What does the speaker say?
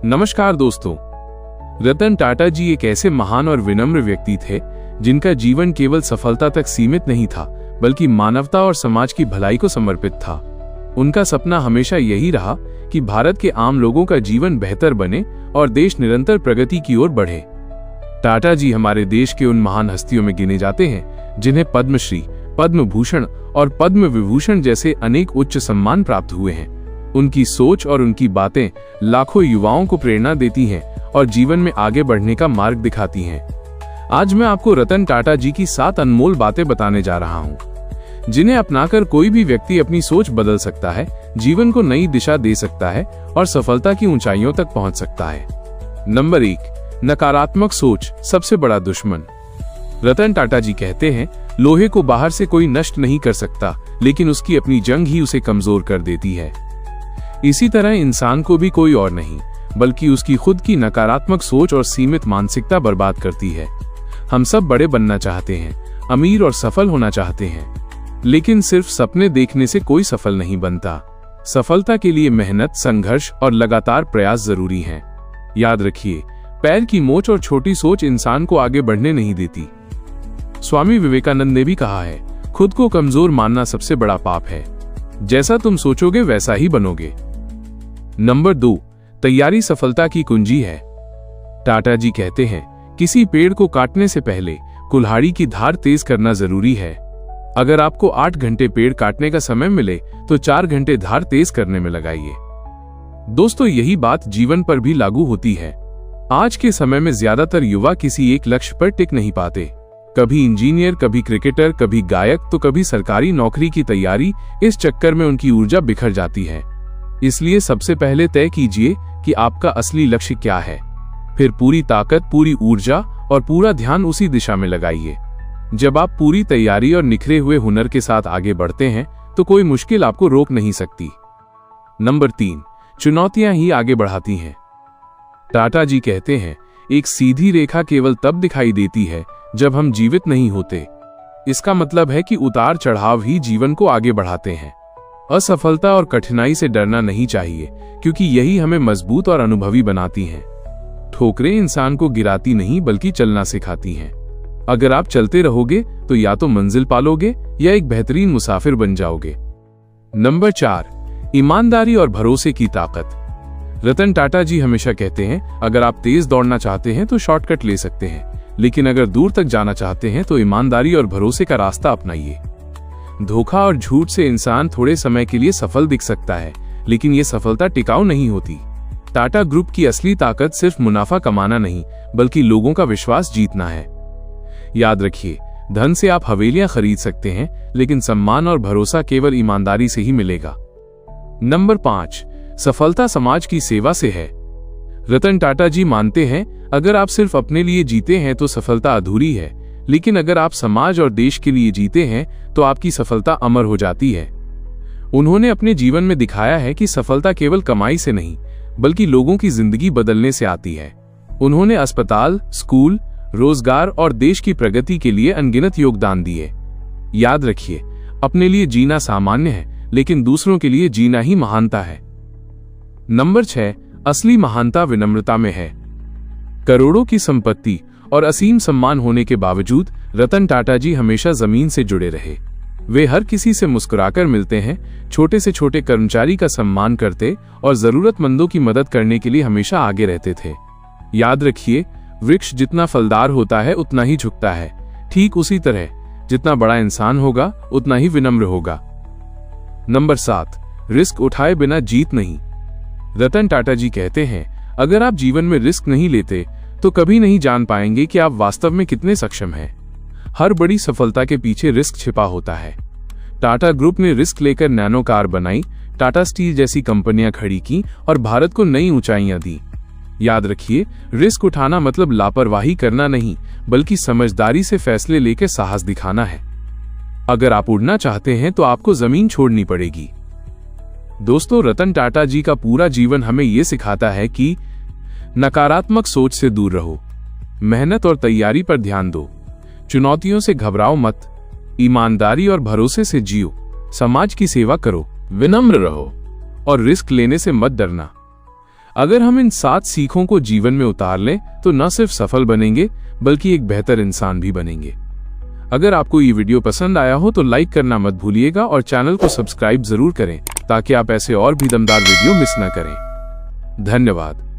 नमस्कार दोस्तों, रतन टाटा जी एक ऐसे महान और विनम्र व्यक्ति थे जिनका जीवन केवल सफलता तक सीमित नहीं था बल्कि मानवता और समाज की भलाई को समर्पित था। उनका सपना हमेशा यही रहा कि भारत के आम लोगों का जीवन बेहतर बने और देश निरंतर प्रगति की ओर बढ़े। टाटा जी हमारे देश के उन महान हस्तियों में गिने जाते हैं जिन्हें पद्मश्री, पद्म भूषण और पद्म विभूषण जैसे अनेक उच्च सम्मान प्राप्त हुए हैं। उनकी सोच और उनकी बातें लाखों युवाओं को प्रेरणा देती हैं और जीवन में आगे बढ़ने का मार्ग दिखाती हैं। आज मैं आपको रतन टाटा जी की 7 अनमोल बातें बताने जा रहा हूं, जिन्हें अपनाकर कोई भी व्यक्ति अपनी सोच बदल सकता है, जीवन को नई दिशा दे सकता है और सफलता की ऊंचाइयों तक पहुंच सकता है। नंबर 1, नकारात्मक सोच सबसे बड़ा दुश्मन। रतन टाटा जी कहते हैं, लोहे को बाहर से कोई नष्ट नहीं कर सकता, लेकिन उसकी अपनी जंग ही उसे कमजोर कर देती है। इसी तरह इंसान को भी कोई और नहीं बल्कि उसकी खुद की नकारात्मक सोच और सीमित मानसिकता बर्बाद करती है। हम सब बड़े बनना चाहते हैं, अमीर और सफल होना चाहते हैं, लेकिन सिर्फ सपने देखने से कोई सफल नहीं बनता। सफलता के लिए मेहनत, संघर्ष और लगातार प्रयास जरूरी हैं। याद रखिए, पैर की मोच और छोटी सोच इंसान को आगे बढ़ने नहीं देती। स्वामी विवेकानंद ने भी कहा है, खुद को कमजोर मानना सबसे बड़ा पाप है। जैसा तुम सोचोगे वैसा ही बनोगे। नंबर 2, तैयारी सफलता की कुंजी है। टाटा जी कहते हैं, किसी पेड़ को काटने से पहले कुल्हाड़ी की धार तेज करना जरूरी है। अगर आपको 8 घंटे पेड़ काटने का समय मिले तो 4 घंटे धार तेज करने में लगाइए। दोस्तों, यही बात जीवन पर भी लागू होती है। आज के समय में ज्यादातर युवा किसी एक लक्ष्य पर टिक नहीं पाते। कभी इंजीनियर, कभी क्रिकेटर, कभी गायक तो कभी सरकारी नौकरी की तैयारी। इस चक्कर में उनकी ऊर्जा बिखर जाती है। इसलिए सबसे पहले तय कीजिए कि आपका असली लक्ष्य क्या है। फिर पूरी ताकत, पूरी ऊर्जा और पूरा ध्यान उसी दिशा में लगाइए। जब आप पूरी तैयारी और निखरे हुए हुनर के साथ आगे बढ़ते हैं तो कोई मुश्किल आपको रोक नहीं सकती। नंबर 3, चुनौतियां ही आगे बढ़ाती हैं। टाटा जी कहते हैं, एक सीधी रेखा केवल तब दिखाई देती है जब हम जीवित नहीं होते। इसका मतलब है कि उतार चढ़ाव ही जीवन को आगे बढ़ाते हैं। असफलता और कठिनाई से डरना नहीं चाहिए, क्योंकि यही हमें मजबूत और अनुभवी बनाती हैं। ठोकरें इंसान को गिराती नहीं बल्कि चलना सिखाती हैं। अगर आप चलते रहोगे तो या तो मंजिल पालोगे या एक बेहतरीन मुसाफिर बन जाओगे। नंबर 4, ईमानदारी और भरोसे की ताकत। रतन टाटा जी हमेशा कहते हैं, अगर आप तेज दौड़ना चाहते हैं तो शॉर्टकट ले सकते हैं, लेकिन अगर दूर तक जाना चाहते हैं तो ईमानदारी और भरोसे का रास्ता अपनाइए। धोखा और झूठ से इंसान थोड़े समय के लिए सफल दिख सकता है, लेकिन ये सफलता टिकाऊ नहीं होती। टाटा ग्रुप की असली ताकत सिर्फ मुनाफा कमाना नहीं बल्कि लोगों का विश्वास जीतना है। याद रखिए, धन से आप हवेलियां खरीद सकते हैं, लेकिन सम्मान और भरोसा केवल ईमानदारी से ही मिलेगा। नंबर 5, सफलता समाज की सेवा से है। रतन टाटा जी मानते हैं, अगर आप सिर्फ अपने लिए जीते हैं तो सफलता अधूरी है, लेकिन अगर आप समाज और देश के लिए जीते हैं तो आपकी सफलता अमर हो जाती है। उन्होंने अपने जीवन में दिखाया है कि सफलता केवल कमाई से नहीं बल्कि लोगों की जिंदगी बदलने से आती है। उन्होंने अस्पताल, स्कूल, रोजगार और देश की प्रगति के लिए अनगिनत योगदान दिए। याद रखिए, अपने लिए जीना सामान्य है, लेकिन दूसरों के लिए जीना ही महानता है। नंबर 6, असली महानता विनम्रता में है। करोड़ों की संपत्ति और असीम सम्मान होने के बावजूद रतन टाटा जी हमेशा जमीन से जुड़े रहे। वे हर किसी से मुस्कुराकर मिलते हैं, छोटे से छोटे कर्मचारी का सम्मान करते और जरूरतमंदों की मदद करने के लिए हमेशा आगे रहते थे। याद रखिए, वृक्ष जितना फलदार होता है उतना ही झुकता है। ठीक उसी तरह जितना बड़ा इंसान होगा उतना ही विनम्र होगा। नंबर 7, रिस्क उठाए बिना जीत नहीं। रतन टाटा जी कहते हैं, अगर आप जीवन में रिस्क नहीं लेते तो कभी नहीं जान पाएंगे कि आप वास्तव में कितने सक्षम हैं। हर बड़ी सफलता के पीछे रिस्क छिपा होता है। टाटा ग्रुप ने रिस्क लेकर नैनो कार बनाई, टाटा स्टील जैसी कंपनियां खड़ी की और भारत को नई ऊंचाइयां दी। याद रखिए, रिस्क उठाना मतलब लापरवाही करना नहीं बल्कि समझदारी से फैसले लेकर साहस दिखाना है। अगर आप उड़ना चाहते हैं तो आपको जमीन छोड़नी पड़ेगी। दोस्तों, रतन टाटा जी का पूरा जीवन हमें यह सिखाता है कि नकारात्मक सोच से दूर रहो, मेहनत और तैयारी पर ध्यान दो, चुनौतियों से घबराओ मत, ईमानदारी और भरोसे से जियो, समाज की सेवा करो, विनम्र रहो और रिस्क लेने से मत डरना। अगर हम इन 7 सीखों को जीवन में उतार लें तो न सिर्फ सफल बनेंगे बल्कि एक बेहतर इंसान भी बनेंगे। अगर आपको ये वीडियो पसंद आया हो तो लाइक करना मत भूलिएगा और चैनल को सब्सक्राइब जरूर करें ताकि आप ऐसे और भी दमदार वीडियो मिस न करें। धन्यवाद।